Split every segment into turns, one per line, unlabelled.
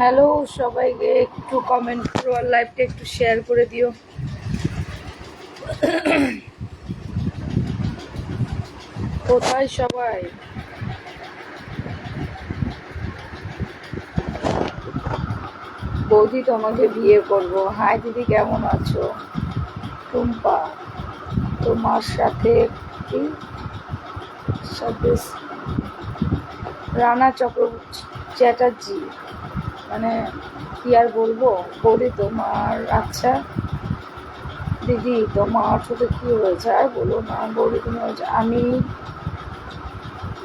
Hello সবাইকে, একটু comment করো আর লাইভটা একটু শেয়ার করে দিও। কোথায় সবাই? বৌদি তোমাকে বিয়ে করব। হাই দিদি, কেমন আছো? টুম্পা, তোমার সাথে কি সাথে রানা চ্যাটার্জি, মানে কি আর বলবো বৌদি তোমার। আচ্ছা দিদি, তোমার সাথে কি হয়েছে আর বলো না বৌদি। তুমি হয়েছে আমি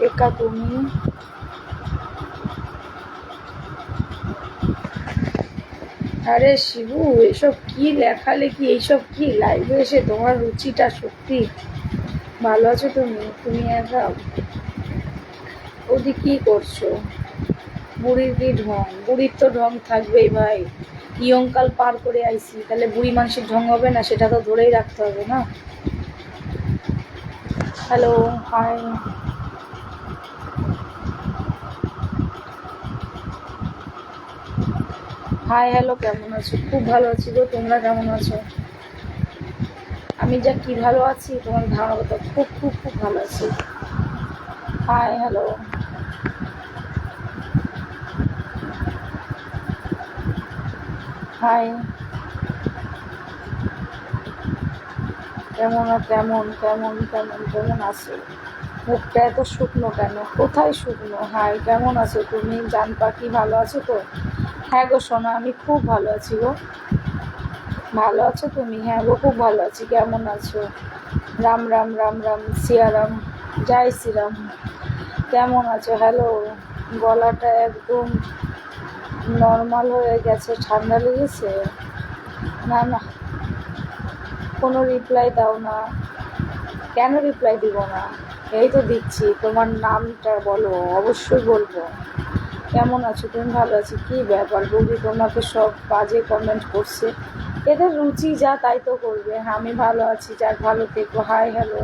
একা, তুমি আরে শিবু, এসব কি লেখালেখি, এইসব কি লাইভে এসে? তোমার রুচিটা সত্যি ভালো আছো তুমি? তুমি একা ওদি কি করছো? বুড়ির কি ঢং? বুড়ির তো ঢং থাকবেই ভাই। ইয়ংকাল পার করে আইছি, তাহলে বুড়ি মানুষের ঢং হবে না? সেটা তো ধরেই রাখতে হবে না। Hello, hi. হাই হ্যালো, কেমন আছো? খুব ভালো আছি গো, তোমরা কেমন আছো? আমি যা কি ভালো আছি তোমার ধারণা কথা, খুব খুব খুব ভালো আছি। Hi hello, hi. কেমন কেমন কেমন কেমন কেমন আছো? মুখটা এত শুকনো কেন? কোথায় শুকনো? হাই, কেমন আছো তুমি? জান পাখি, ভালো আছো তো? হ্যাঁ গো সোনা, আমি খুব ভালো আছি গো। ভালো আছো তুমি? হ্যাঁ গো, খুব ভালো আছি। কেমন আছো? রাম রাম রাম রাম সিয়ারাম, জয় শ্রীরাম। কেমন আছো? হ্যালো। গলাটা একদম নর্মাল হয়ে গেছে, ঠান্ডা লেগেছে? না না, কোনো রিপ্লাই দাও না। কেন রিপ্লাই দিব না? এই তো দিচ্ছি। তোমার নামটা বলো, অবশ্যই বলবো। কেমন আছো তুমি? ভালো আছি। কি ব্যাপার বৌদি, তোমাকে সব বাজে কমেন্ট করছে? এদের রুচি যা তাই তো করবে। হ্যাঁ, আমি ভালো আছি, যাক ভালো থেকো। Hi hello.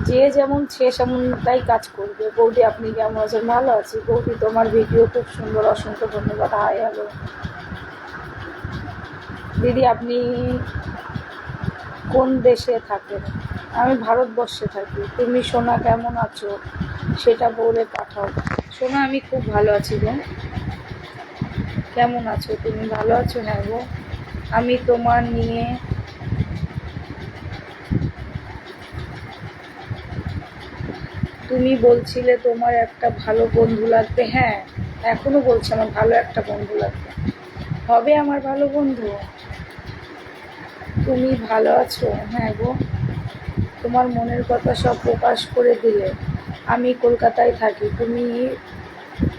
যে যেমন সে সেমন তাই কাজ করবে। বৌদি আপনি কেমন আছেন? ভালো আছি বৌদি, তোমার ভিডিও খুব সুন্দর, অসংখ্য ধন্যবাদ। Hi hello. দিদি আপনি কোন দেশে থাকেন? আমি ভারতবর্ষে থাকি। তুমি সোনা কেমন আছো সেটা বলে পাঠাও। সোনা আমি খুব ভালো আছি গো। কেমন আছো তুমি? ভালো আছো? হ্যাঁ গো। আমি তোমার নিয়ে তুমি বলছিলে তোমার একটা ভালো বন্ধু লাগবে। হ্যাঁ, এখনো বলছি আমার ভালো একটা বন্ধু লাগবে। হবে আমার ভালো বন্ধু। তুমি ভালো আছো? হ্যাঁ গো। তোমার মনের কথা সব প্রকাশ করে দিলে। আমি কলকাতায় থাকি, তুমি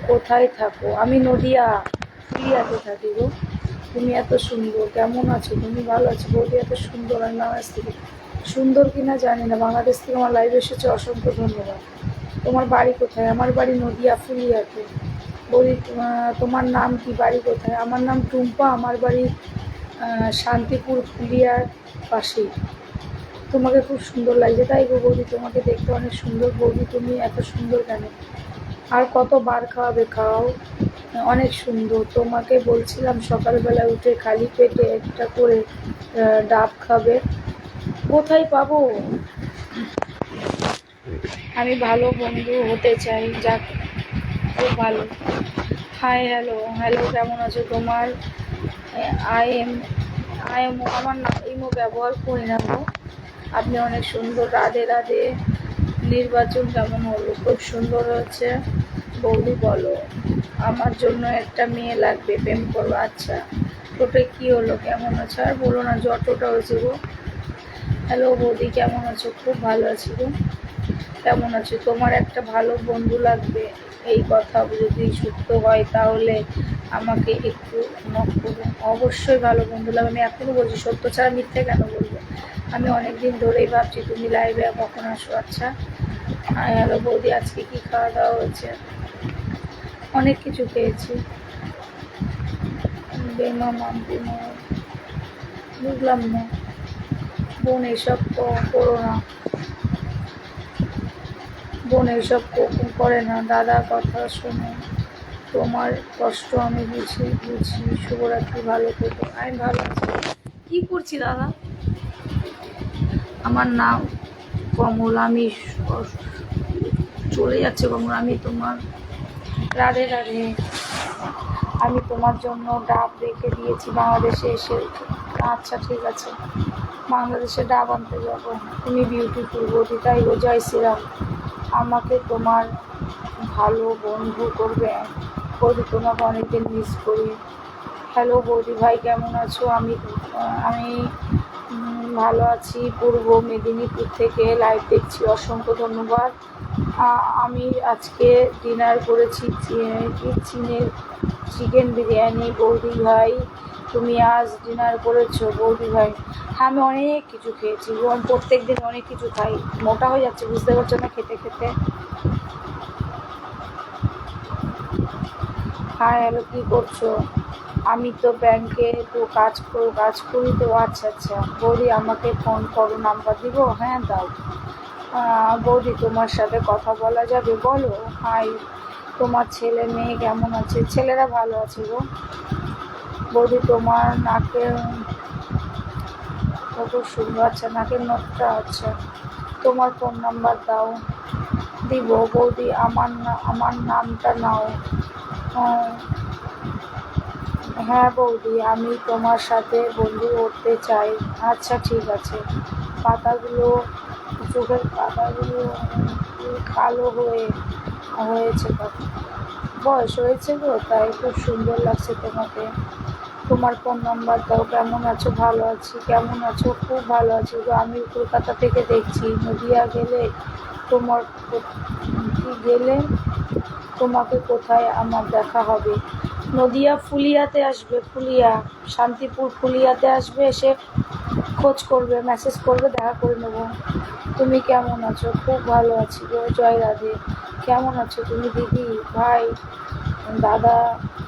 কোথায় থাকো? আমি নদিয়াতে থাকি গো। তুমি এত সুন্দর, কেমন আছো তুমি? ভালো আছো বৌদি, এত সুন্দর। আমি বাংলাদেশ থেকে, সুন্দর কিনা জানি না, বাংলাদেশ থেকে আমার লাইভ এসেছে, অসংখ্য ধন্যবাদ। তোমার বাড়ি কোথায়? আমার বাড়ি নদিয়া, ফুলিয়াতে। বৌদি তোমার নাম কি, বাড়ি কোথায়? আমার নাম টুম্পা, আমার বাড়ি শান্তিপুর, ফুলিয়ার পাশেই। তোমাকে খুব সুন্দর লাগছে। তাই গো বৌদি, তোমাকে দেখতে অনেক সুন্দর। বৌদি তুমি এত সুন্দর কেন? আর কতবার খাওয়াবে? খাও, অনেক সুন্দর। তোমাকে বলছিলাম সকালবেলা উঠে খালি পেটে একটা করে ডাব খাবে। কোথায় পাবো? আমি ভালো বন্ধু হতে চাই, যাক খুব ভালো। হাই হ্যালো, হ্যালো কেমন আছো তোমার? আই এম আই এম আমার না ইমো ব্যবহার করি না গো। আপনি অনেক সুন্দর। রাধে রাধে। নির্বাচন কেমন হলো? খুব সুন্দর হচ্ছে বৌদি। বলো, আমার জন্য একটা মেয়ে লাগবে, প্রেম করবো। আচ্ছা, টোটে কি হলো? কেমন আছো? আর বলো না, জ্বর টোটা হয়েছে গো। হ্যালো বৌদি, কেমন আছো? খুব ভালো আছি গো। কেমন আছো? তোমার একটা ভালো বন্ধু লাগবে, এই কথা যদি সত্য হয় তাহলে আমাকে একটু নক করুন। অবশ্যই ভালো বন্ধু লাগবে। আমি এখনও বলছি, সত্য ছাড়া মিথ্যে কেন বলবো? আমি অনেক দিন ধরেই ভাবছি তুমি লাইভে কখন আসো। আচ্ছা, হ্যালো বৌদি, আজকে কি খাওয়া দাওয়া হয়েছে? অনেক কিছু খেয়েছি। বুঝলাম না বোন, এইসব করো না বোন, এইসব করে না। দাদা কথা শোনো, তোমার কষ্ট আমি বুঝি বুঝি। শুভরাত্রি, ভালো থেকো। আমি ভালো আছি। কি করছি দাদা? আমার নাম কমল, আমি চলে যাচ্ছে কমল। আমি তোমার রাধে রাধে। আমি তোমার জন্য ডাব রেখে দিয়েছি বাংলাদেশে এসে। আচ্ছা ঠিক আছে, বাংলাদেশে ডাব আনতে যাবো। তুমি বিউটিফুল বৌদি, তাই গো। জয় শ্রীরাম। আমাকে তোমার ভালো বন্ধু করবে বৌদি, তোমাকে অনেকদিন মিস করি। হ্যালো বৌদি ভাই, কেমন আছো? আমি আমি ভালো আছি। পূর্ব মেদিনীপুর থেকে লাইভ দেখছি, অসংখ্য ধন্যবাদ। আমি আজকে ডিনার করেছি চিকেন বিরিয়ানি। বৌদি ভাই, তুমি আজ ডিনার করেছো? বৌদি ভাই, হ্যাঁ আমি অনেক কিছু খেয়েছি, প্রত্যেক দিন অনেক কিছু খাই, মোটা হয়ে যাচ্ছে, বুঝতে পারছো না খেতে খেতে। হ্যাঁ হ্যালো, কী করছো? আমি তো ব্যাংকে তো কাজ করি তো। আচ্ছা আচ্ছা বৌদি, আমাকে ফোন করো, নাম্বার দিব? হ্যাঁ দাও। বৌদি, তোমার সাথে কথা বলা যাবে? বলো। হাই, তোমার ছেলে মেয়ে কেমন আছে? ছেলেরা ভালো আছে গো। বৌদি, তোমার নাকের কত সুন্দর। আচ্ছা, নাকের নখটা। আচ্ছা, তোমার ফোন নাম্বার দাও। দিব বৌদি, আমার নামটা নাও। হ্যাঁ বৌদি, আমি তোমার সাথে বন্ধু হতে চাই। আচ্ছা ঠিক আছে। পাতাগুলো, চোখের পাতাগুলো কালো হয়েছে। বয়স হয়েছে গো, তাই খুব সুন্দর লাগছে তোমাকে। তোমার ফোন নাম্বার দাও। কেমন আছো? ভালো আছি। কেমন আছো? খুব ভালো আছি গো। আমি কলকাতা থেকে দেখছি। নদিয়া গেলে তোমাকে কোথায় আমার দেখা হবে? নদিয়া ফুলিয়াতে আসবে। ফুলিয়া, শান্তিপুর ফুলিয়াতে আসবে। এসে খোঁজ করবে, মেসেজ করবে, দেখা করে নেব। তুমি কেমন আছো? খুব ভালো আছি গো। জয় রাধে। কেমন আছো তুমি দিদি ভাই? দাদা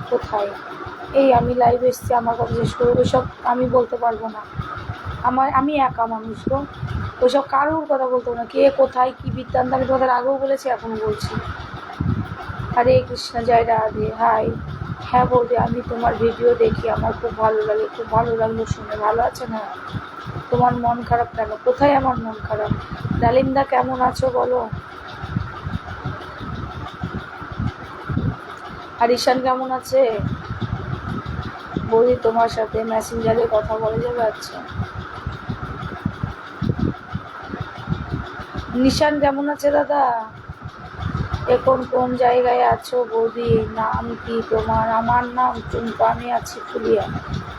কোথায়? এই আমি লাইভে এসেছি, আমার কথা শেষ করে। ওইসব আমি বলতে পারবো না। আমি একা মানুষ গো, ওইসব কারোর কথা বলতে না। কে কোথায় কী বৃত্তান্ত আমি তোমাদের আগেও বলেছি, এখনও বলছি। হরে কৃষ্ণ, জয় রাধে। হাই। হ্যাঁ বৌদি, আমি তোমার ভিডিও দেখি, আমার খুব ভালো লাগে। খুব ভালো লাগলো শুনে। ভালো আছে না? তোমার মন খারাপ কেন? কোথায় আমার মন খারাপ? ডালিমদা কেমন আছো বলো? আর ঈশান কেমন আছে? বৌদি, তোমার সাথে মেসেঞ্জারে কথা বলা যাবে? আচ্ছা। নিশান কেমন আছে দাদা? এখন কোন জায়গায় আছো বৌদি? নাম কি তোমার? আমার নাম টুম্পা, আমি আছি ফুলিয়া।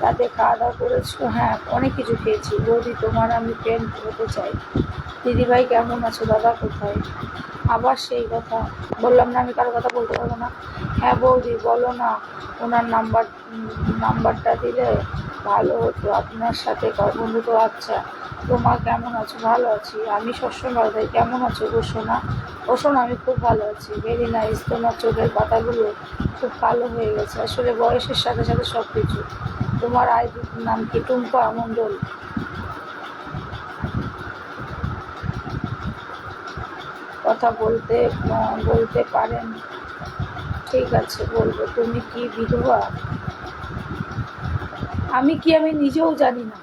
রাতে খাওয়া দাওয়া করেছো? হ্যাঁ, অনেক কিছু খেয়েছি। বৌদি, তোমার আমি ফ্রেন্ড হতে চাই। দিদিভাই কেমন আছো? দাদা কোথায়? আবার সেই কথা, বললাম না আমি কারো কথা বলতে পারবো না। হ্যাঁ বৌদি, বলো না। ওনার নাম্বারটা দিলে ভালো হতো, আপনার সাথে বন্ধুত্ব। আচ্ছা, তোমার কেমন আছো? ভালো আছি। আমি সবসময় ভালো থাকি। কেমন আছো গো সোনা? ও সোনা, আমি খুব ভালো আছি। Very nice. তোমার চোখের পাতাগুলো খুব কালো হয়ে গেছে, আসলে বয়সের সাথে সাথে সব কিছু। তোমার নাম কি? টুম্পা মণ্ডল। কথা বলতে পারেন? ঠিক আছে, বলবো। তুমি কি বিধবা? আমি নিজেও জানি না।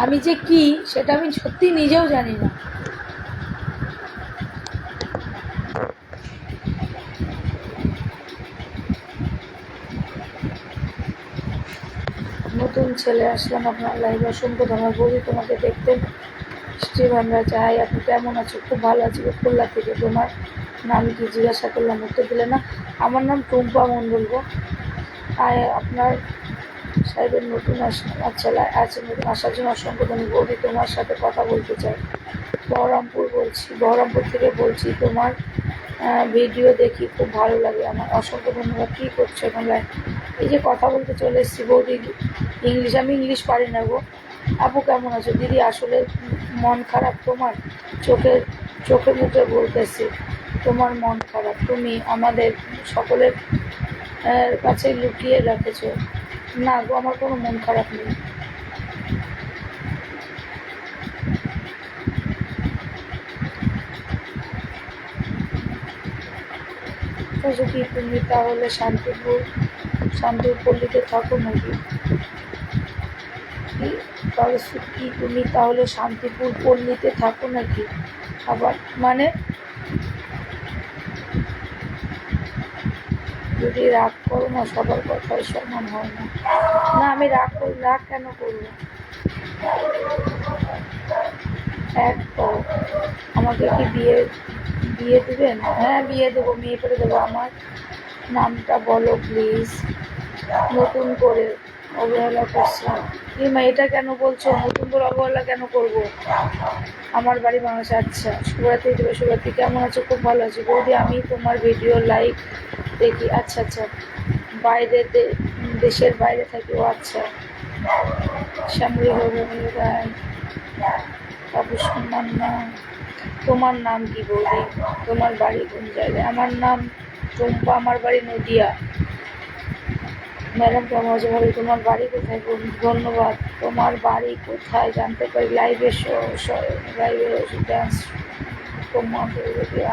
আমি যে কি, সেটা আমি সত্যি নিজেও জানি না। নতুন ছেলে আসলাম আপনার লাইভে, অসংখ্য ধন্যবাদ। বলি তোমাকে দেখতে শ্রীভান্ডার চাই। আপনি কেমন আছো? খুব ভালো আছি। খুলনা থেকে। তোমার নাম কি জিজ্ঞাসা করলাম, উত্তর দিলে না। আমার নাম টুম্পা মণ্ডল গো। আপনার সাহেবের নতুন আসলাম। আচ্ছা, নতুন আসার জন্য অসংখ্য ধন্যবাদ। বৌদি, তোমার সাথে কথা বলতে চাই। বহরমপুর থেকে বলছি। তোমার ভিডিও দেখি, খুব ভালো লাগে আমার। অসংখ্য ধন্যবাদ। কী করছো এখন? এই যে কথা বলতে চলে এসেছি বৌদি। আমি ইংলিশ পারি না গো। আপু কেমন আছো? দিদি, আসলে মন খারাপ তোমার? চোখে মুখে বলতেছি তোমার মন খারাপ। তুমি আমাদের সকলের কাছে লুকিয়ে রেখেছো। না গো, আমার কোনো মন খারাপ নেই। কি তুমি তাহলে শান্তিপুর পল্লীতে থাকো নাকি? কি তুমি তাহলে শান্তিপুর পল্লীতে থাকো নাকি? আবার মানে যদি রাগ করো না, সবার কথাই সমান হয় না। না আমি রাগ কেন করবো? এক করো, আমাকে কি বিয়ে দেবেন? হ্যাঁ বিয়ে দেবো, মেয়ে করে দেবো। আমার নামটা বলো প্লিজ। নতুন করে অবহেলা করছে। মা এটা কেন বলছো? নতুন করে অবহেলা কেন করবো? আমার বাড়ি বাংলাদেশ। আচ্ছা, শুভরাত্রি দেবে। শুভরাত্রি, কেমন আছো? খুব ভালো আছি বৌদি, আমি তোমার ভিডিও লাইভ দেখি। আচ্ছা আচ্ছা, বাইরে দেশের বাইরে থাকি। ও আচ্ছা। শ্যামলী রায়, বাবু সম্মান নাম। তোমার নাম কি বৌদি? তোমার বাড়ি কোন জায়গায়? আমার নাম টুম্পা, আমার বাড়ি নদিয়া। ম্যাডাম কেমন আছে? ভালো। তোমার বাড়ি কোথায়? ধন্যবাদ। তোমার বাড়ি কোথায় জানতে পারি? লাইভে ডান্স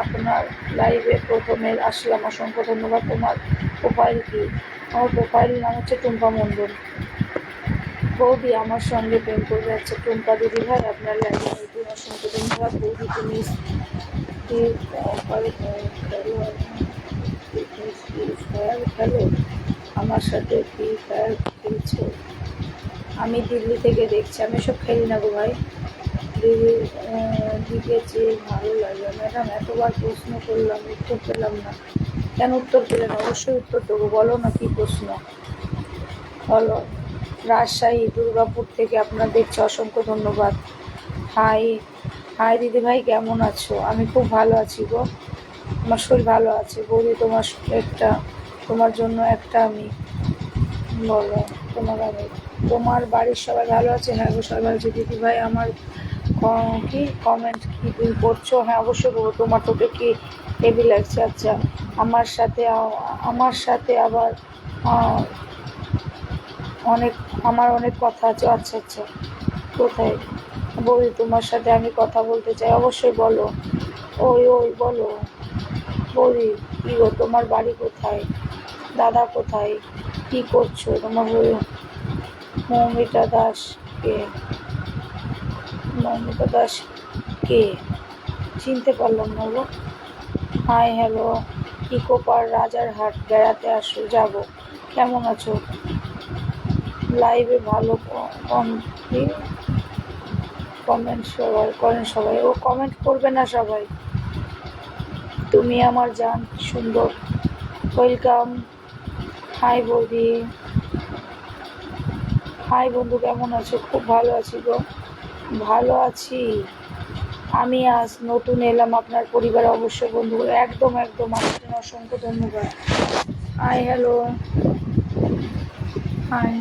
আপনার লাইভে প্রথমে আসলাম, অসংখ্য ধন্যবাদ। তোমার প্রোফাইল কি? আমার প্রোফাইল নাম হচ্ছে টুম্পা মণ্ডল। বৌদি আমার সঙ্গে প্রেম করে যাচ্ছে। টুম্পা দিদি ভাই আপনার লাইভে নতুন, অসংখ্য ধন্যবাদ। বৌদি তুমি খেলো আমার সাথে, ফ্রি ফায়ার খেলছো? আমি দিল্লি থেকে দেখছি। আমি সব খেলি না গো ভাই। দিকে চেয়ে ভালো লাগে। ম্যাডাম এতবার প্রশ্ন করলাম, উত্তর পেলাম না। কেন উত্তর পেলেন? অবশ্যই উত্তর দেবো, বলো না কি প্রশ্ন। বলো। রাজশাহী দুর্গাপুর থেকে আপনার দেখছি, অসংখ্য ধন্যবাদ। হাই হাই দিদি ভাই, কেমন আছো? আমি খুব ভালো আছি গো, আমার শরীর ভালো আছে। বৌদি তোমার জন্য একটা আমি। বলো। তোমার বাড়ির সবাই ভালো আছে? হ্যাঁ গো সবাই ভালো আছে। দিদি ভাই আমার কি কমেন্ট কি তুমি করছো? হ্যাঁ অবশ্যই করবো। তোমার তোকে কি হেভি লাগছে? আচ্ছা, আমার সাথে আবার অনেক কথা আছে। আচ্ছা আচ্ছা, কোথায়? বৌদি তোমার সাথে আমি কথা বলতে চাই। অবশ্যই বলো। ওই বলো। বৌদি কি গো, তোমার বাড়ি কোথায়? দাদা কোথায়? কি করছো? তোমার মৌমিতা দাস কে? মৌমিতা দাস কে? চিনতে পারলাম না গো। Hi hello. ইকোপার রাজারহাট বেড়াতে যাবো। কেমন আছো? লাইভে ভালো কমেন্ট সবাই করেন। সবাই ও কমেন্ট করবে না সবাই। তুমি আমার জান, সুন্দর। ওয়েলকাম। হাই বৌদি। হাই বন্ধু, কেমন আছো? খুব ভালো আছি গো, ভালো আছি। আমি আজ নতুন এলাম আপনার পরিবারে, অবশ্যই বন্ধু। একদম একদম, আমার জন্য অসংখ্য ধন্যবাদ। High hello. হাই।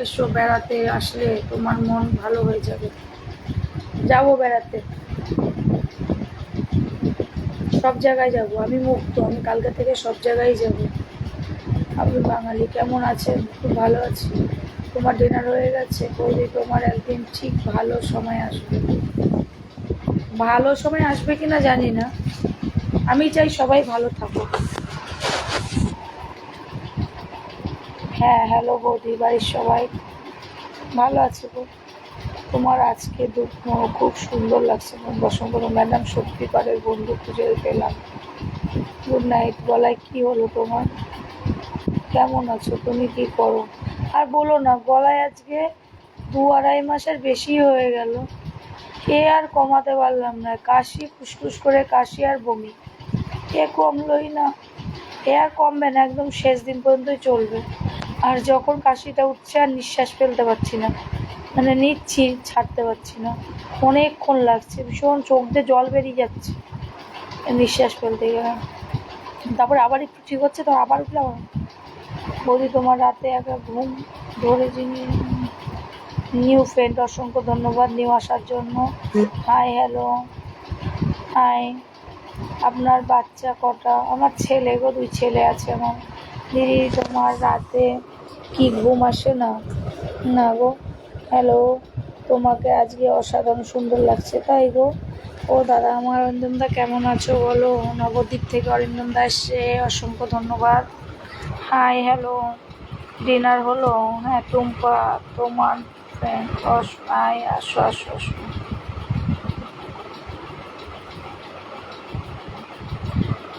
এসো, বেড়াতে আসলে তোমার মন ভালো হয়ে যাবে। যাবো বেড়াতে, সব জায়গায় যাব। আমি মুক্ত, আমি কালকে থেকে সব জায়গায় যাব। আপনি বাঙালি, কেমন আছেন? খুব ভালো আছি। তোমার ডিনার হয়ে গেছে? বৌদি তোমার একদিন ঠিক ভালো সময় আসবে। ভালো সময় আসবে কিনা জানি না, আমি চাই সবাই ভালো থাকুক। হ্যাঁ হ্যালো বৌদি, বাড়ির সবাই ভালো আছে গো। তোমার আজকে খুব সুন্দর লাগছে। বসন্ত ম্যাডাম সত্যিকারের বন্ধু খুঁজে পেলাম। Good night. গলায় কি হলো তোমার? কেমন আছো? তুমি কি করো? আর বলো না, গলায় আজকে 2-2.5 মাসের বেশি হয়ে গেল, কে আর কমাতে পারলাম না। কাশি, ফুসফুস করে কাশি আর বমি, এ কমলই না। এ আর কমবে না, একদম শেষ দিন পর্যন্তই চলবে। আর যখন কাশিটা উঠছে আর নিঃশ্বাস ফেলতে পারছি না, মানে নিচ্ছি ছাড়তে পারছি না, অনেকক্ষণ লাগছে, ভীষণ চোখ দিয়ে জল বেরিয়ে যাচ্ছে নিঃশ্বাস ফেলতে গেলে। তারপরে আবার একটু ঠিক হচ্ছে, তো আবার উঠলাম। বৌদি তোমার রাতে একা ঘুম ধরে যিনি নিউ ফ্রেন্ড, অসংখ্য ধন্যবাদ নিউ আসার জন্য। High hello. হাই। আপনার বাচ্চা কটা? আমার ছেলে গো, 2 ছেলে আছে আমার। দিদি তোমার রাতে কি ঘুম আসে না? না গো। হ্যালো। তোমাকে আজকে অসাধারণ সুন্দর লাগছে। তাই গো, ও দাদা আমার অরিন্দমদা কেমন আছো বলো। নবদ্বীপ থেকে অরিন্দমদা এসছে, অসংখ্য ধন্যবাদ। হাই হ্যালো, ডিনার হলো? হ্যাঁ টুম্পা তোমার ফ্রেন্ড আয় আসো আসো আসো।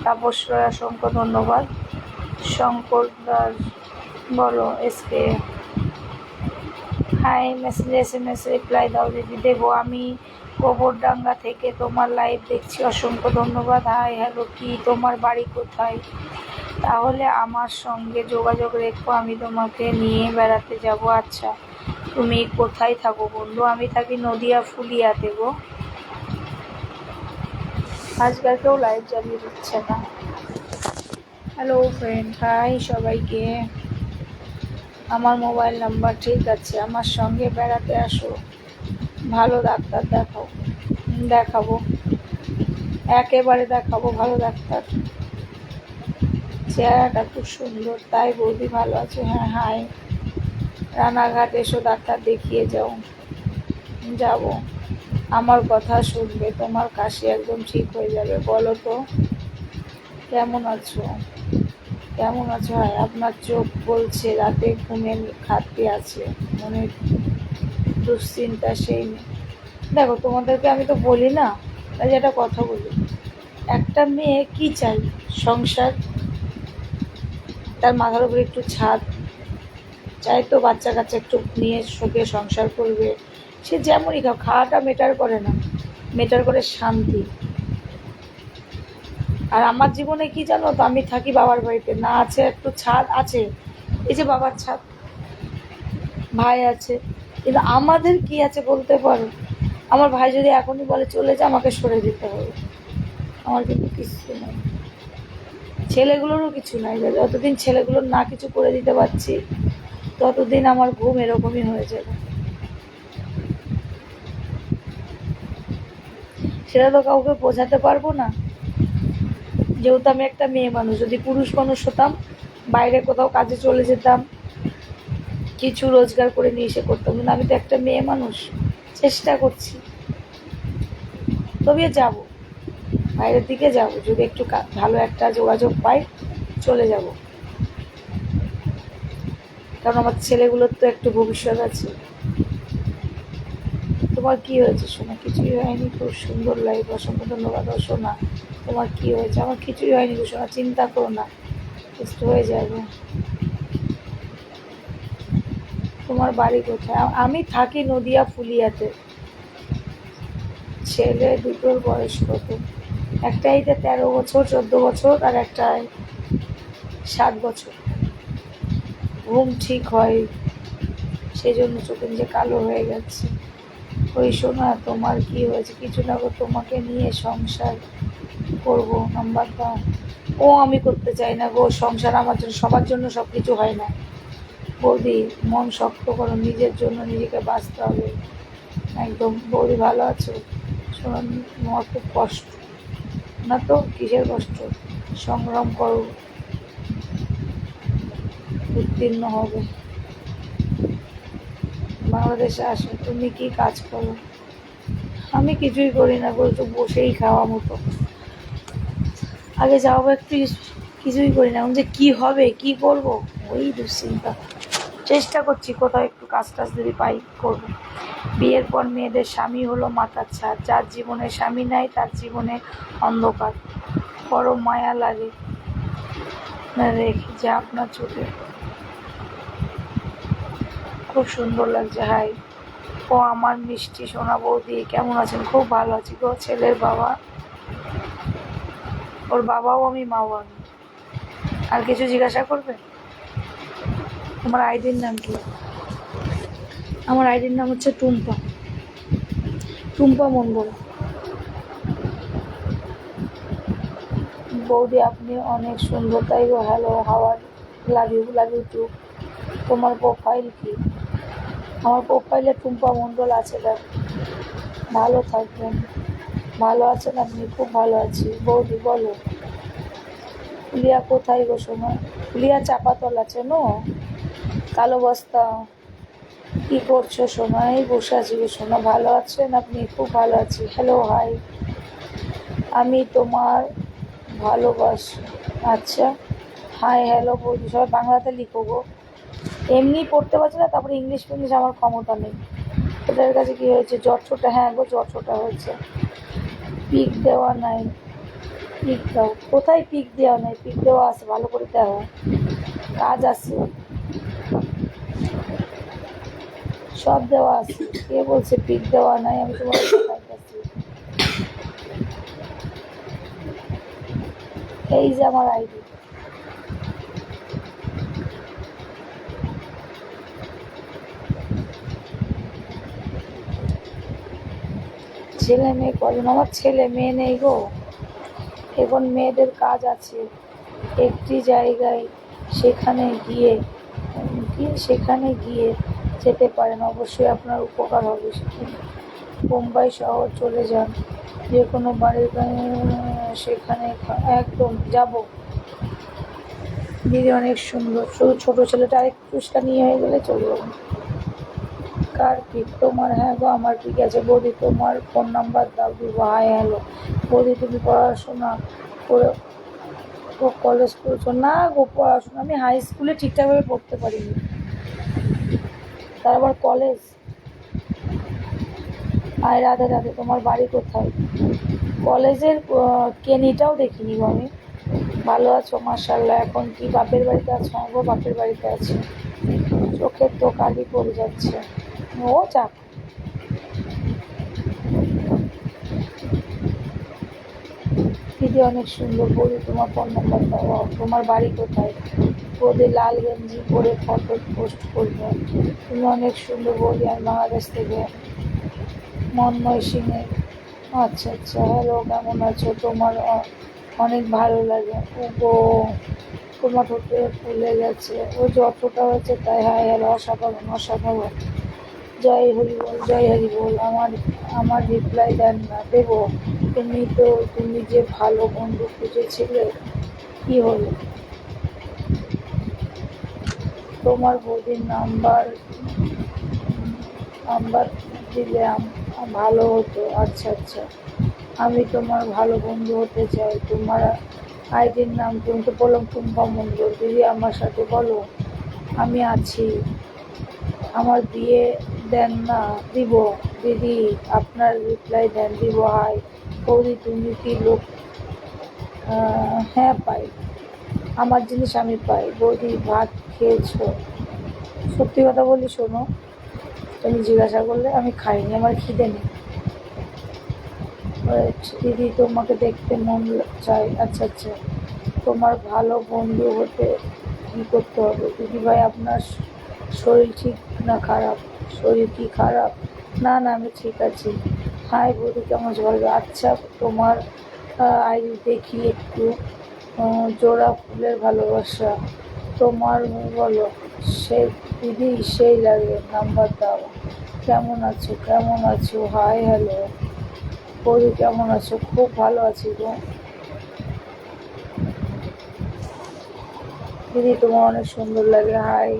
তাপস রয় অসংখ্য ধন্যবাদ। শঙ্কর দাস বলো SK high, message SMS reply দাও দিদি। দেবো, আমি গোবরডাঙ্গা থেকে তোমার লাইভ দেখছি, অসংখ্য ধন্যবাদ। হাই হ্যালো, কি তোমার বাড়ি কোথায়? তাহলে আমার সঙ্গে যোগাযোগ রেখো, আমি তোমাকে নিয়ে বেড়াতে যাব। আচ্ছা, তুমি কোথায় থাকো বন্ধু? আমি থাকি নদিয়া ফুলিয়াতে গো। আজকাল কেউ লাইভ জ্বালিয়ে দিচ্ছে না। হ্যালো ফ্রেন্ড, হাই সবাইকে। আমার মোবাইল নাম্বার ঠিক আছে, আমার সঙ্গে বেড়াতে আসো, ভালো ডাক্তার দেখাবো, একেবারে দেখাবো ভালো ডাক্তার। চেহারাটা খুব সুন্দর, তাই বৌদি ভালো আছে? হ্যাঁ হাই, রানাঘাট এসো, ডাক্তার দেখিয়ে যাব। আমার কথা শুনবে, তোমার কাশি একদম ঠিক হয়ে যাবে। বলো তো কেমন আছো? কেমন আছো? হাই, আপনার চোখ বলছে রাতে ঘুমের ঘাটতি আছে, মনে দুশ্চিন্তা সেই নেই। দেখো তোমাদেরকে আমি তো বলি না, তাই একটা কথা বলি, একটা মেয়ে কি চাই? সংসার, তার মাথার উপরে একটু ছাদ চাই, তো বাচ্চা কাচ্চা একটু নিয়ে সুখে সংসার করবে। সে যেমনই খাওয়াটা মেটার করে না, মেটার করে শান্তি। আর আমার জীবনে কি জানো তো, আমি থাকি বাবার বাড়িতে, না আছে একটু ছাদ আছে, এই যে বাবার ছাদ, ভাই আছে, কিন্তু আমাদের কি আছে বলতে পারো? আমার ভাই যদি এখনই বলে চলে যা, আমাকে সরে যেতে হবে। আমার কিন্তু কিছু নাই, ছেলেগুলোরও কিছু নাই। যতদিন ছেলেগুলোর না কিছু করে দিতে পারছি, ততদিন আমার ঘুম এরকমই হয়ে যাবে। সেটা তো কাউকে বোঝাতে পারবো না। যেহেতু আমি একটা মেয়ে মানুষ, যদি পুরুষ মানুষ হতাম, বাইরে কোথাও কাজে চলে যেতাম, কিছু রোজগার করে নিয়ে এসে করতাম, কিন্তু আমি তো একটা মেয়ে মানুষ, চেষ্টা করছি। তবে যাব, বাইরের দিকে যাব, যদি একটু ভালো একটা যোগাযোগ পাই চলে যাব, কারণ আমার ছেলেগুলোর তো একটু ভবিষ্যৎ আছে। তোমার কি হয়েছে সোনা? কিছুই হয়নি, খুব সুন্দর লাইফ, অসংখ্য ধন্যবাদ। সোনা তোমার কি হয়েছে? আমার কিছুই হয়নি গো সোনা, চিন্তা করো না, সুস্থ হয়ে যাবে। তোমার বাড়ি কোথায়? আমি থাকি নদিয়া ফুলিয়াতে। ছেলে দুটোর বয়স কত? একটাইতে 13 বছর 14 বছর, আর একটাই 7 বছর। ঘুম ঠিক হয়, সেই জন্য চোখে যে কালো হয়ে গেছে। ওই শোনা তোমার কি হয়েছে? কিছু না গো, তোমাকে নিয়ে সংসার করব, নাম্বার দাও। ও আমি করতে চাই না গো সংসার, আমার জন্য, সবার জন্য সব কিছু হয় না বৌদি। মন শক্ত করো, নিজের জন্য নিজেকে বাঁচতে হবে একদম। বৌদি ভালো আছো? শোনো, তোমার খুব কষ্ট না তো? কিসের কষ্ট? সংগ্রাম করো, উত্তীর্ণ হবে। বাংলাদেশে আসো। তুমি কি কাজ করো? আমি কিছুই করি না গো, তো বসেই খাওয়া মতো। আগে যাবো একটু, কিছুই করি না। এখন যে কী হবে, কি করব, ওই দুশ্চিন্তা। চেষ্টা করছি কোথাও একটু কাজ টাজ যদি পাই করবো। বিয়ের পর মেয়েদের স্বামী হলো মাথার ছাদ, যার জীবনে স্বামী নাই তার জীবনে অন্ধকার। বড় মায়া লাগে না রেখে যে আপনার চোখে। খুব সুন্দর লাগছে। হাই, ও আমার মিষ্টি সোনা বৌদি, কেমন আছেন? খুব ভালো আছি গো। ছেলের বাবা, ওর বাবাও আমি, মাও আমি। আর কিছু জিজ্ঞাসা করবে? তোমার আইডির নাম কি? আমার আইডির নাম হচ্ছে টুম্পা, টুম্পা মণ্ডল। বৌদি আপনি অনেক সুন্দর, তাই গো। হ্যালো, হাওয়ার লাভ ইউ টু। তোমার প্রোফাইল কি? আমার প্রোফাইলে টুম্পা মণ্ডল আছে, দেখ। ভালো থাকবেন। ভালো আছেন আপনি? খুব ভালো আছি। বৌদি বলো, ফুলিয়া কোথায় গো সোনা? ফুলিয়া চাপাতলা, চেনো? কালো বস্তা। কি করছো সোনা? এই বসে আছি গো সোনা। ভালো আছেন আপনি? খুব ভালো আছি। হ্যালো হাই, আমি তোমার ভালোবাসি। আচ্ছা, হাই হ্যালো বৌদি, সবাই বাংলাতে লিখো গো। এমনি পড়তে পারছি না, তারপরে ইংলিশ ফিংলিশ আমার ক্ষমতা নেই। ওদের কাছে কি হয়েছে, জ্বর ছোটা? হ্যাঁ গো, জ্বর ছোটা হয়েছে। পিক দেওয়া নাই, পিক দাও। কোথায় পিক দেওয়া নাই? পিক দেওয়া আছে, ভালো করে দেওয়া, কাজ আছে, সব দেওয়া আছে। কে বলছে পিক দেওয়া নাই? আমি তোমার দেখাইতেছি, এই যে আমার আইডি। ছেলে মেয়ে কজন? আমার ছেলে মেয়ে নেই গো, এখন মেয়েদের কাজ আছে একটি জায়গায়, সেখানে গিয়ে সেখানে গিয়ে যেতে পারেন, অবশ্যই আপনার উপকার হবে। বোম্বাই শহর চলে যান, যে কোনো বাড়ির সেখানে একদম যাব। দিদি অনেক সুন্দর, শুধু ছোটো ছেলেটা আরেকটু নিয়ে হয়ে গেলে চলে যাবো। কার পিক? তোমার? হ্যাঁ গো, আমার পিক আছে। বৌদি তোমার ফোন নাম্বার দাও, দিব। হাই হ্যালো বৌদি, তুমি পড়াশোনা করে কলেজ করেছো? না গো, পড়াশোনা আমি হাই স্কুলে ঠিকঠাকভাবে পড়তে পারিনি, তার আবার কলেজ। আর রাধে রাধে, তোমার বাড়ি কোথায়? কলেজের কেনিটাও দেখিনি গো আমি। ভালো আছো? মাশাল্লাহ। এখন কি বাপের বাড়িতে আছো? গো বাপের বাড়িতে আছে। চোখের তো কালি পড়ে যাচ্ছে। ও যাক, দিদি অনেক সুন্দর। বৌদি তোমার ফোন নাম্বার দাও। তোমার বাড়ি কোথায়? বৌদি লাল গেঞ্জি পরে ফটো পোস্ট করবে। তুমি অনেক সুন্দর বৌদি, আমি বাংলাদেশ থেকে মনময় সিংয়ের। আচ্ছা আচ্ছা, হ্যালো কেমন আছো? তোমার অনেক ভালো লাগে। ও গো, তোমার ঠোঁটে ফুলে গেছে, ও যতটা হয়েছে তাই। হাই হ্যালো, অসাধারণ অসাধারণ। জয় হরি বল, জয় হরি বল। আমার আমার রিপ্লাই দেন না? দেবো। তুমি যে ভালো বন্ধু খুঁজেছিলে, কি হলো? তোমার বৌদির নাম্বার নাম্বার দিলে ভালো হতো। আচ্ছা আচ্ছা, আমি তোমার ভালো বন্ধু হতে চাই। তোমার আইডির নাম? তুমি তো বললাম টুম্পা মণ্ডল। দিদি আমার সাথে বলো, আমি আছি। আমার বিয়ে দেন না? দিব। দিদি আপনার রিপ্লাই দেন, দিব। হাই বৌদি, তুমি কি লোক? হ্যাঁ পাই, আমার জিনিস আমি পাই। বৌদি ভাত খেয়েছো? সত্যি কথা বলি শোনো, তুমি জিজ্ঞাসা করলে আমি খাইনি, আমার খিদে নেই। দিদি তোমাকে দেখতে মন চাই। আচ্ছা আচ্ছা, তোমার ভালো বন্ধু হতে কী করতে হবে? দিদি ভাই আপনার শরীর ঠিক না খারাপ? শরীর কি খারাপ? না না, আমি ঠিক আছি। হাই বৌদি, কেমন আছো? ভালো। আচ্ছা, তোমার আইডি দেখি একটু। জোড়া ফুলের ভালোবাসা, তোমার বলো। সে দিদি সেই লাগে, নাম্বার দাও। কেমন আছো? কেমন আছো? হাই হ্যালো বৌদি, কেমন আছো? খুব ভালো আছি গো। দিদি তোমার অনেক সুন্দর লাগে। হাই,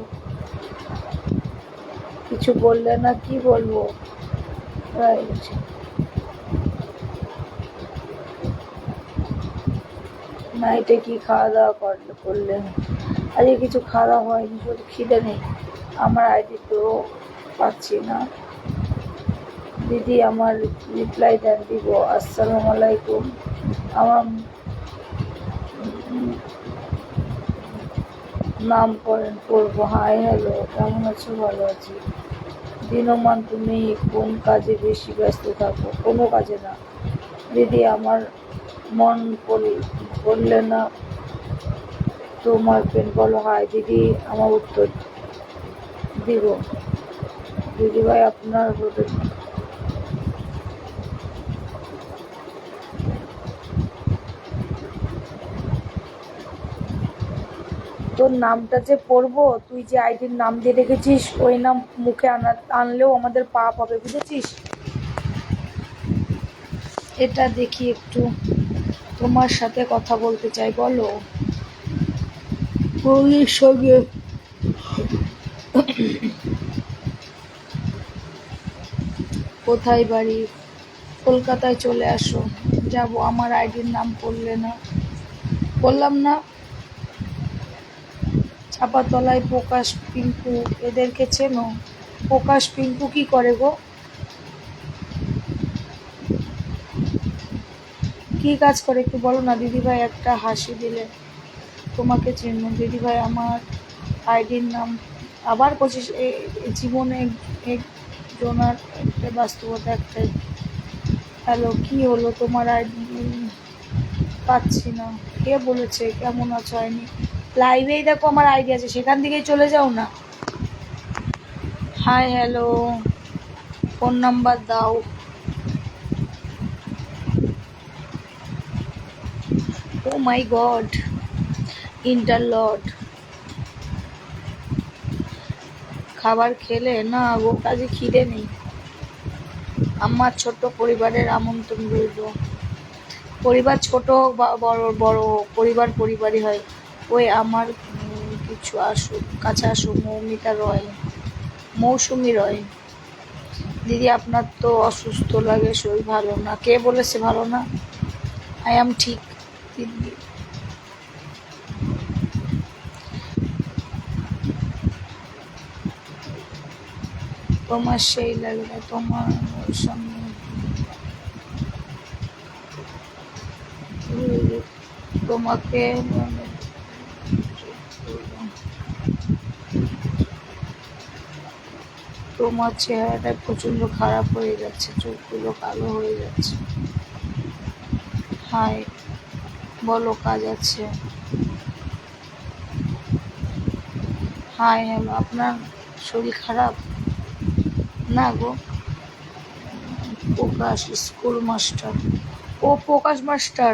কিছু বললে না? কি বলবো? রাইট, নাইটে কি খাওয়া দাওয়া করলে? আজকে কিছু খাওয়া দাওয়া হয়নি, শুধু খিদে নেই। আমার আইডি তো পাচ্ছি না। দিদি আমার রিপ্লাই দেন, দিব। আসসালামু আলাইকুম, আমার নাম করেন, পড়বো। হাই হ্যালো, কেমন আছো? ভালো আছি। দিনমান তুমি কোন কাজে বেশি ব্যস্ত থাকো? কোনো কাজে না। দিদি আমার মন পড়লে না তোমার পেন? বলো। হাই দিদি, আমার উত্তর দিব। দিদি ভাই আপনার তোর নামটা যে পড়বো, তুই যে আইডির নাম দিয়ে রেখেছিস, ওই নাম মুখে আনলেও আমাদের পাপ হবে, বুঝেছিস? এটা দেখি একটু, তোমার সাথে কথা বলতে চাই। বলো। বৌদির সঙ্গে কোথায় বাড়ি? কলকাতায় চলে আসো। যাব, আমার আইডির নাম করলে না, বললাম না। চাপাতলায় প্রকাশ পিঙ্কু, এদেরকে চেনো? প্রকাশ পিঙ্কু কি করে গো? কি কাজ করে একটু বলো না দিদিভাই, একটা হাসি দিলে তোমাকে চিনব দিদিভাই। আমার আইডির নাম আবার 25, জীবনে একজনার একটা বাস্তবতা একটাই। হ্যালো, কি হলো তোমার আইডি? পাচ্ছি না। কে বলেছে? কেমন আছো? হয়নি লাইভেই দেখো আমার আইডি আছে, সেখান থেকেই চলে যাও না। হাই হ্যালো, ফোন নাম্বার দাও। ও মাই গড, ইন্টারলর্ড। খাবার খেলে? না গো, কাজে খিদে নেই। আমার ছোট্ট পরিবারের আমন্ত্রণ রইল। পরিবার ছোট হোক বা বড় বড় হোক, পরিবার পরিবারই হয়। ওই আমার কিছু আসুক, কাছে আসুক। মৌসুমি রয়। দিদি আপনার তো অসুস্থ লাগে, শরীর ভালো না। কে বলেছে ভালো না? আই এম ঠিক দিদি। তোমার সেই লাগে না, তোমার সঙ্গে তোমাকে তোমার চেহারাটা প্রচন্ড খারাপ হয়ে যাচ্ছে, চোখগুলো কালো হয়ে যাচ্ছে। হাই বলো, কাজ আছে? হাই হ্যালো, আপনার শরীর খারাপ? না গো, প্রকাশ স্কুল মাস্টার। ও প্রকাশ মাস্টার,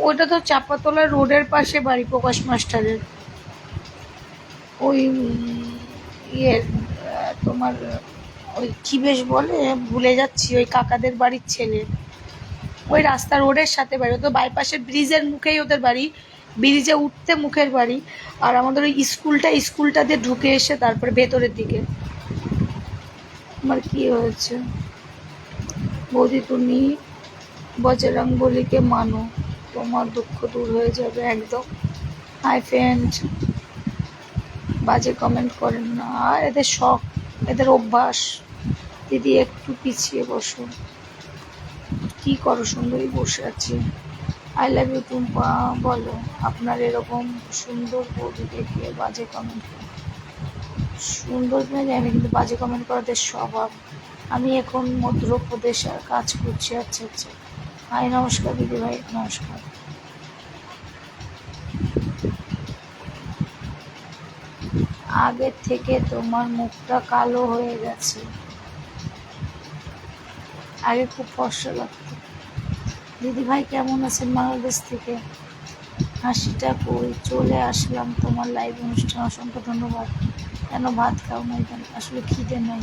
ওটা তো চাপাতলা রোডের পাশে বাড়ি প্রকাশ মাস্টারের। ওই ইয়ের তোমার ওই কি বেশ বলে, ভুলে যাচ্ছি, ওই কাকাদের বাড়ির ছেলে। ওই রাস্তা রোডের সাথে বাড়ি, তো বাইপাসের ব্রিজের মুখেই ওদের বাড়ি, ব্রিজে উঠতে মুখের বাড়ি। আর আমাদের ওই স্কুলটা দিয়ে ঢুকে এসে তারপরে ভেতরের দিকে। আমার কি হয়েছে বৌদি? তুমি বজরংবলীকে মানো, তোমার দুঃখ দূর হয়ে যাবে একদম। হাই ফ্রেন্ড, বাজে কমেন্ট করেন না। আর এদের শখ, এদের অভ্যাস। দিদি একটু পিছিয়ে বসো। কি করো সুন্দরী? বসে আছি। I love you Tumpa. বলো, আপনার এরকম সুন্দর বৌদি দেখে বাজে কমেন্ট করে। সুন্দর কিনা জানি না, কিন্তু বাজে কমেন্ট করাদের স্বভাব। আমি এখন মধ্যপ্রদেশে কাজ করছি। আচ্ছা আচ্ছা। হাই নমস্কার দিদি ভাই, নমস্কার। আগের থেকে তোমার মুখটা কালো হয়ে গেছে, আগে খুব ফর্সা লাগতো। দিদি ভাই কেমন আছেন? বাংলাদেশ থেকে হাসিটা কই? চলে আসলাম তোমার লাইভ অনুষ্ঠান, অসংখ্য ধন্যবাদ। কেন ভাত খাও নাই কেন? আসলে খিদে নাই।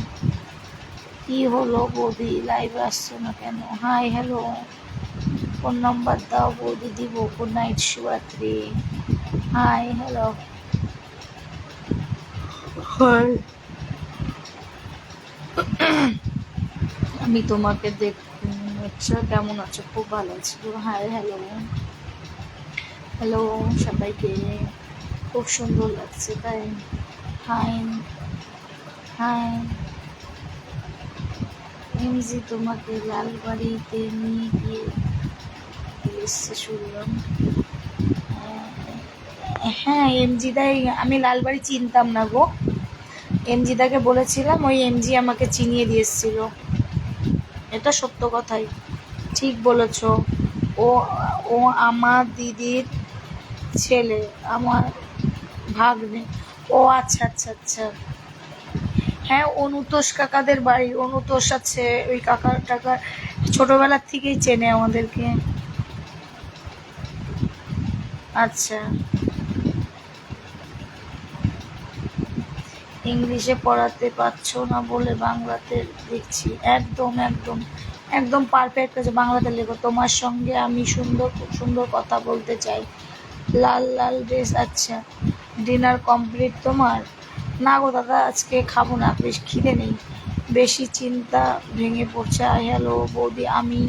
কি হলো বৌদি, লাইভে আসছো না কেন? হাই হ্যালো, ফোন নাম্বার দাও বৌদি, দিব। গুড নাইট, শুভরাত্রি। High hello. হাই, আমি তোমাকে দেখ। আচ্ছা, কেমন আছো? খুব ভালো আছি। হাই হ্যালো, হ্যালো সবাইকে। খুব সুন্দর লাগছে তাই? High high. এমজি তোমাকে লালবাড়িতে নিয়ে গিয়ে এসছে শুনলাম। হ্যাঁ, এমজিদাই। আমি লালবাড়ি চিনতাম না গো, এমজিদাকে বলেছিলাম, ওই এমজি আমাকে চিনিয়ে দিয়ে এসেছিল। এটা সত্য কথাই, ঠিক বলেছ। ও ও আমার দিদির ছেলে, আমার ভাগ্নে। ও আচ্ছা আচ্ছা আচ্ছা। হ্যাঁ, অনুতোষ কাকাদের বাড়ি। অনুতোষ আছে, ওই কাকা টাকা ছোটবেলার থেকেই চেনে আমাদেরকে। আচ্ছা, ইংলিশে পড়াতে পারছো না বলে বাংলাতে লিখছি। একদম একদম একদম পারফেক্ট আছে, বাংলাতে লেখো। তোমার সঙ্গে আমি খুব সুন্দর কথা বলতে চাই। লাল লাল ড্রেস। আচ্ছা, ডিনার কমপ্লিট তোমার? না গো দাদা, আজকে খাবো না, বেশ খিদে নেই, বেশি চিন্তা ভেঙে পড়ছে। আই হ্যালো বৌদি, আমি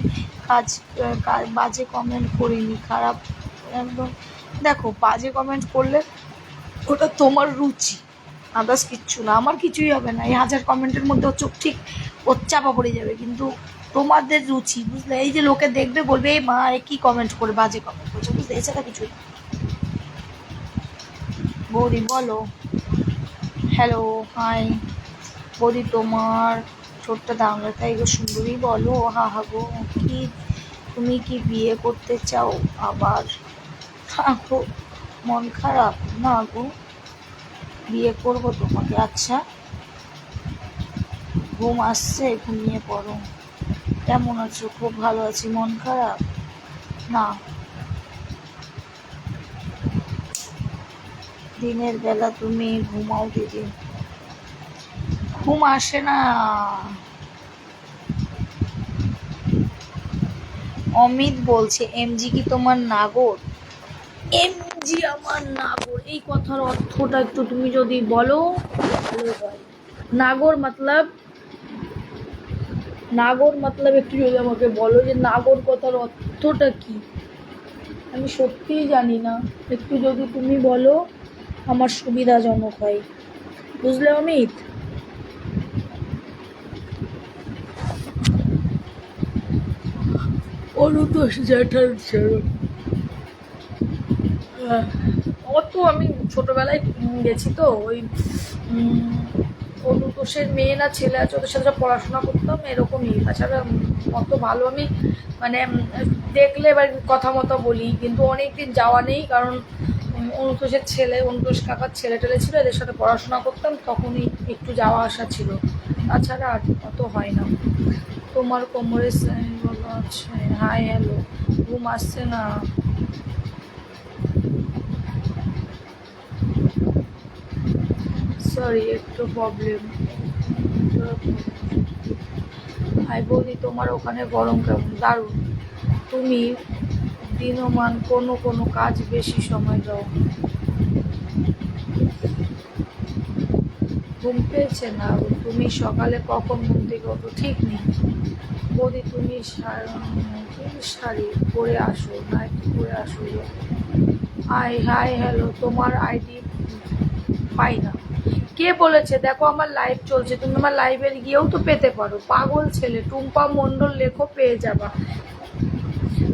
বাজে কমেন্ট করিনি, খারাপ একদম। দেখো, বাজে কমেন্ট করলে ওটা তোমার রুচি, আদার্স কিচ্ছু না। আমার কিছুই হবে না, এই 1000 কমেন্টের মধ্যে চোখ ঠিক ওর চাপা পড়ে যাবে, কিন্তু তোমাদের রুচি, বুঝলে? এই যে লোকে দেখবে বলবে এই মা কি কমেন্ট করে, বাজে কমেন্ট করছে, বুঝলে? এছাড়া কিছু না। বৌদি বলো হ্যালো, হাই। বৌদি তোমার ছোট্ট দাঙ্গা তাই গো সুন্দরী, বলো হা হা গো। কি তুমি কি বিয়ে করতে চাও আবার? গো, মন খারাপ না গো, বিয়ে করবো তোমাকে। আচ্ছা, ঘুম আসছে, ঘুমিয়ে পড়ো। কেমন আছো? খুব ভালো আছি। মন খারাপ না? দিনের বেলা তুমি ঘুমাও দিদি? ঘুম আসে না। অমিত বলছে এমজি কি তোমার নাগর? এমজি আমার নাগর, এই কথার অর্থটা একটু তুমি যদি বলো ভালো হয়। নাগর মতলব একটু যদি আমাকে বলো যে নাগর কথার অর্থটা কি, আমি সত্যিই জানি না। একটু যদি তুমি বলো আমার সুবিধাজনক হয়, বুঝলে অমিত? অনুতোষ জ্যাঠার ছেড়ে অত আমি ছোটবেলায় গেছি তো, ওই অনুতোষের মেয়ে না ছেলে আছে, ওদের সাথে পড়াশোনা করতাম, এরকমই। তাছাড়া অত ভালো আমি মানে দেখলে এবার কথা মতো বলি, কিন্তু অনেকদিন যাওয়া নেই, কারণ অনুতোষের ছেলে, অনুতোষ কাকার ছেলে টেলে ছিল, এদের সাথে পড়াশোনা করতাম, তখনই একটু যাওয়া আসা ছিল, তাছাড়া আর অত হয় না। তোমার কোমরে বলো আছে, হাই হ্যালো। ঘুম আসছে না? সরি, একটু প্রবলেম। হাই বৌদি, তোমার ওখানে গরম কেমন? দারুণ। তুমি দিনমান কোনো কাজ বেশি সময় দাও? ঘুম পেয়েছে না? তুমি সকালে কখন ঘুম থেকে ওঠো? ঠিক নেই বৌদি, তুমি শাড়ি পরে আসো, নাইটি পরে আসো। হাই হাই হ্যালো, তোমার আইডি পাই না। কে বলেছে? দেখো আমার লাইভ চলছে, তুমি আমার লাইভে গিয়েও তো পেতে পারো। পাগল ছেলে, টুম্পা মণ্ডল লেখো, পেয়ে যাবা।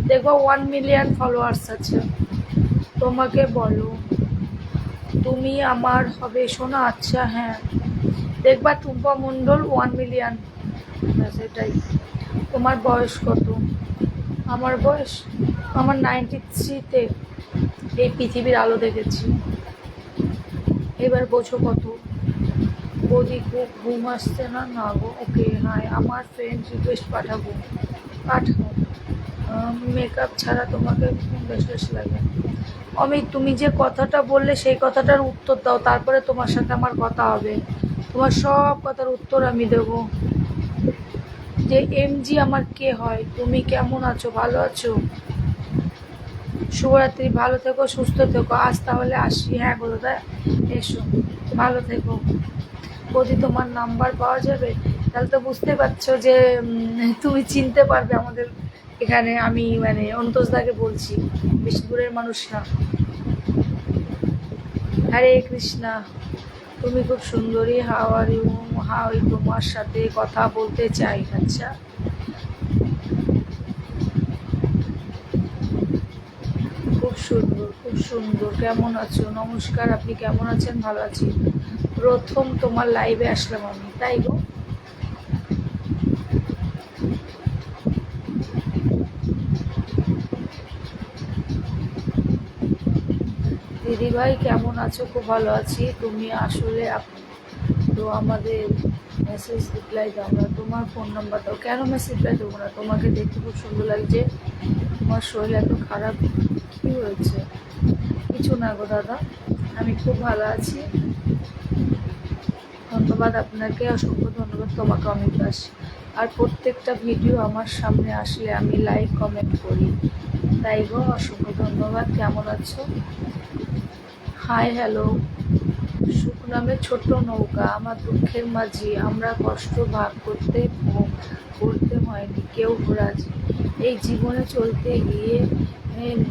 দেখো 1 মিলিয়ন ফলোয়ার্স আছে। তোমাকে বলো তুমি আমার হবে শোনা? আচ্ছা হ্যাঁ, দেখবা টুম্পা মণ্ডল 1 মিলিয়ন, সেটাই। তোমার বয়স কত? আমার বয়স, আমার 93-তে এই পৃথিবীর আলো দেখেছি। এবার বোঝো কত। বৌদি খুব ঘুম আসছে না? না গো। ওকে, হাই, আমার ফ্রেন্ড রিকোয়েস্ট পাঠাবো? পাঠাও। মেকআপ ছাড়া তোমাকে বেশ বেশ লাগে? অমিত, তুমি যে কথাটা বললে সেই কথাটার উত্তর দাও, তারপরে তোমার সাথে আমার কথা হবে। তোমার সব কথার উত্তর আমি দেব। যে এমজি আমার কে হয়? তুমি কেমন আছো? ভালো আছো? শুভরাত্রি, ভালো থেকো, সুস্থ থেকো। আজ তাহলে আসি। হ্যাঁ গো দাদা, এসো, ভালো থেকো। বৌদি তোমার নাম্বার পাওয়া যাবে? তাহলে তো বুঝতে পারছো যে তুমি চিনতে পারবে আমাদের এখানে। আমি মানে অন্তোষদাকে বলছি, বেশি দূরের মানুষ না। হরে কৃষ্ণা, তুমি খুব সুন্দরী। How are you? হাউ, তোমার সাথে কথা বলতে চাই। আচ্ছা, খুব সুন্দর, খুব সুন্দর। কেমন আছো? নমস্কার, আপনি কেমন আছেন? ভালো আছি। প্রথম তোমার লাইভে আসলাম আমি, তাই গো। দিদিভাই কেমন আছো? খুব ভালো আছি। তুমি আসলে তো আমাদের মেসেজ রিপ্লাই দাও না, তোমার ফোন নাম্বার দাও। কেন মেসেজ রিপ্লাই দেবো না? তোমাকে দেখতে খুব সুন্দর লাগছে। তোমার শরীর এত খারাপ, কী হয়েছে? কিছু না গো দাদা, আমি খুব ভালো আছি। ধন্যবাদ আপনাকে, অসংখ্য ধন্যবাদ তোমাকে অমিত দাস। আর প্রত্যেকটা ভিডিও আমার সামনে আসলে আমি লাইক কমেন্ট করি, তাই গো, অসংখ্য ধন্যবাদ। কেমন আছো? Hi hello. সুখ নামে ছোট্ট নৌকা, আমার দুঃখের মাঝি, আমরা কষ্ট ভাগ করতে করতে হয়নি কেউ রাজি। এই জীবনে চলতে গিয়ে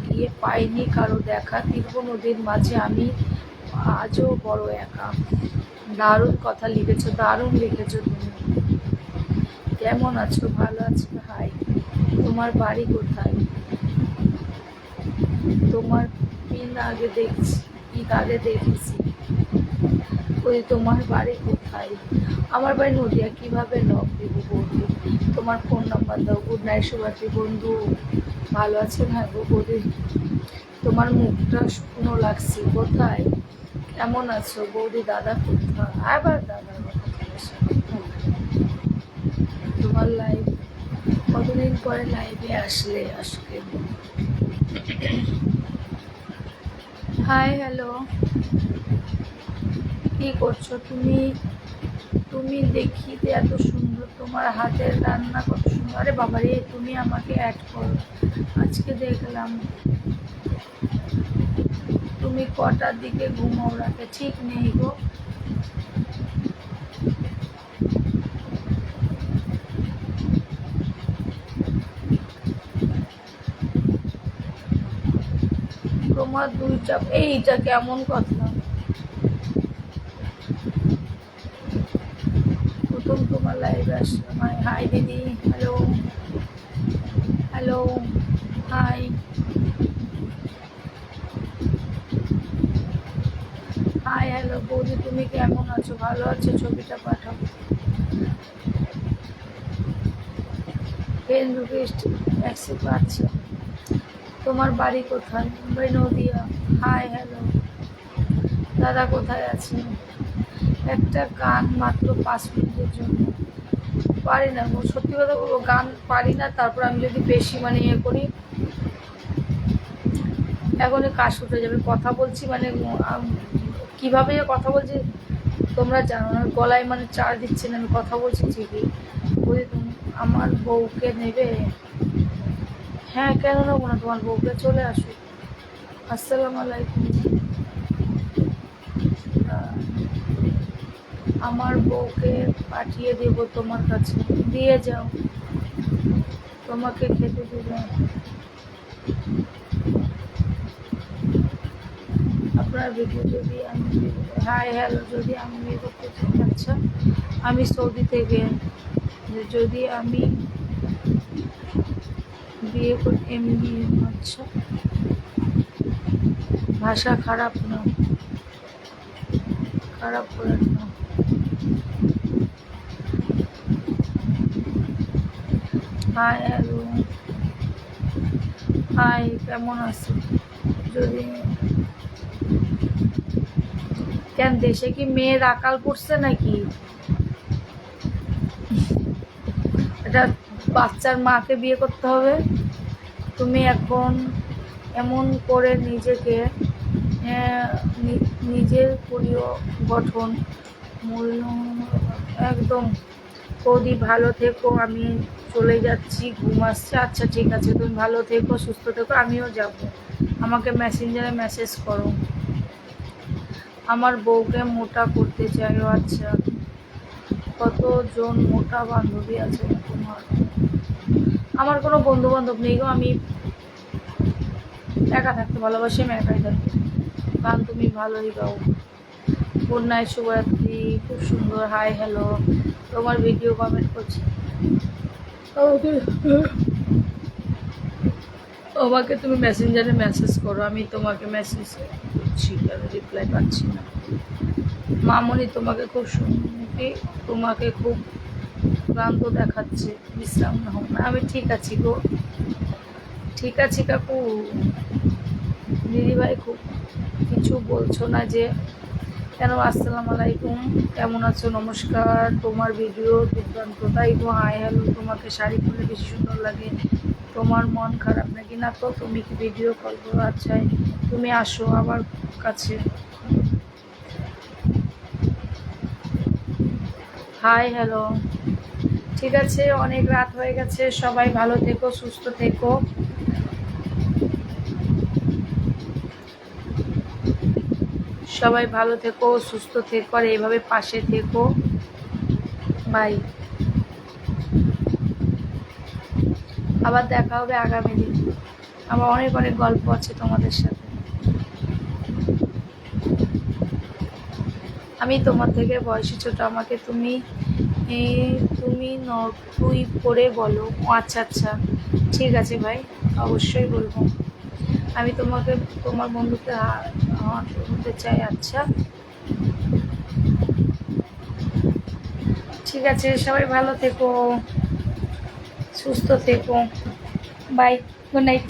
গিয়ে পাইনি কারো দেখা। তীব্র নদীর মাঝে আমি আজও বড় একা। দারুণ কথা লিখেছো, দারুণ লিখেছো তুমি। কেমন আছো? ভালো আছো? হাই। তোমার বাড়ি কোথায়? তোমার পিন আগে দেখছি, ঈদ আগে দেখেছি। ওই তোমার বাড়ি কোথায়? আমার বাড়ি নদিয়া। কিভাবে নক দেবো বৌদি? তোমার ফোন নাম্বার দাও। গুড নাইট শুভরাত্রি বন্ধু। ভালো আছেন? হ্যাঁ গো বৌদি। তোমার মুখটা শুকনো লাগছে। কোথায়? কেমন আছো বৌদি? দাদা কোথায়? আবার দাদার কথা বলেছে। তোমার লাইভ কতদিন পরে লাইভে আসলে আজকে? হাই হ্যালো, কি করছো তুমি? তুমি দেখিতে এত সুন্দর, তোমার হাতের রান্না কত সুন্দর। আরে বাবারে, তুমি আমাকে অ্যাড করো। আজকে দেখলাম তুমি কটার দিকে ঘুমাও রাতে? ঠিক নেই গো। তোমার দুইটা, এইটা কেমন কথা? প্রথম তোমার লাইভে আসলাম। হাই দিদি। Hello hello, hi. Hi hello বৌদি, তুমি কেমন আছো? ভালো আছো? ছবিটা পাঠাও। Friend request accept. আচ্ছা, তোমার বাড়ি কোথায়? মুম্বাই নদিয়া। হাই হ্যালো দাদা, কোথায় আছেন? একটা গান মাত্র 5 মিনিটের জন্য। পারি না গো, সত্যি কথা বলবো, গান পারি না। তারপর আমি যদি বেশি মানে ইয়ে করি, এখনই কাশ উঠে যাবে। কথা বলছি মানে কিভাবে যে কথা বলছি তোমরা জানো না। গলায় মানে চার দিচ্ছে না, আমি কথা বলছি ঠিকই। বলি তুমি আমার বউকে নেবে? হ্যাঁ, কেন নেবো না? তোমার বউকে, চলে আসো। আসসালামু আলাইকুম। আমার বউকে পাঠিয়ে দেবো তোমার কাছে। দিয়ে যাও, তোমাকে খেতে দেবে। আপনার ভিডিও যদি আমি, হাই হ্যালো, যদি আমি বিয়ে করতে চাই। আচ্ছা, আমি সৌদি থেকে। যদি আমি বিয়ে করি এমনি। আচ্ছা, ভাষা খারাপ না, খারাপ করেন না। হাই হ্যালো, হাই, কেমন আছো? যদি কেন, দেশে কি মেয়ের আকাল পড়ছে নাকি? এটা বাচ্চার মাকে বিয়ে করতে হবে? তুমি এখন এমন করে নিজেকে নিজের গঠন মূল্য একদম। বৌদি ভালো থেকো, আমি চলে যাচ্ছি, ঘুম আসছে। আচ্ছা ঠিক আছে, তুমি ভালো থেকো, সুস্থ থেকো, আমিও যাব। আমাকে মেসেঞ্জারে মেসেজ করো। আমার বউকে মোটা করতে চাই। আচ্ছা, কতজন মোটা বান্ধবী আছে তোমার? আমার কোনো বন্ধু বান্ধব নেই গো, আমি একা থাকতে ভালোবাসি, আমি একাই থাকি। গান তুমি ভালোই গাও। গুড নাইট শুভরাত্রি, খুব সুন্দর। হাই হ্যালো, তোমার ভিডিও কমেন্ট করছি। আমাকে তুমি মেসেঞ্জারে মেসেজ করো, আমি তোমাকে মেসেজ করছি, কেন রিপ্লাই পাচ্ছি না? মামনি তোমাকে খুব সুন্দর, তোমাকে খুব ক্লান্ত দেখাচ্ছে, বিশ্রাম নাও না। আমি ঠিক আছি গো, ঠিক আছি কাকু। দিদিভাই খুব কিছু বলছো না যে কেন? আসসালামু আলাইকুম, কেমন আছো? নমস্কার, তোমার ভিডিও দুর্দান্ত। তাই গো, হাই হ্যালো, তোমাকে শাড়ি পরলে বেশি সুন্দর লাগে। তোমার মন খারাপ নাকি? না তো, তুমি কি ভিডিও কল করো? আচ্ছা, তুমি আসো আমার কাছে। হাই হ্যালো, ঠিক আছে, অনেক রাত হয়ে গেছে। সবাই ভালো থেকো, সুস্থ থেকো। সবাই ভালো থেকো, সুস্থ থেকো, আর এইভাবে পাশে থেকো। বাই। আবার দেখা হবে আগামী দিন। আমার অনেক অনেক গল্প আছে তোমাদের সাথে। আমি তোমার থেকে বয়সে ছোট, আমাকে তুমি তুমি তুই করে বলো। ও আচ্ছা আচ্ছা, ঠিক আছে ভাই, অবশ্যই বলবো। আমি তোমাকে তোমার বন্ধুকে হতে চাই। আচ্ছা ঠিক আছে, সবাই ভালো থেকো, সুস্থ থেকো, বাই, গুড নাইট।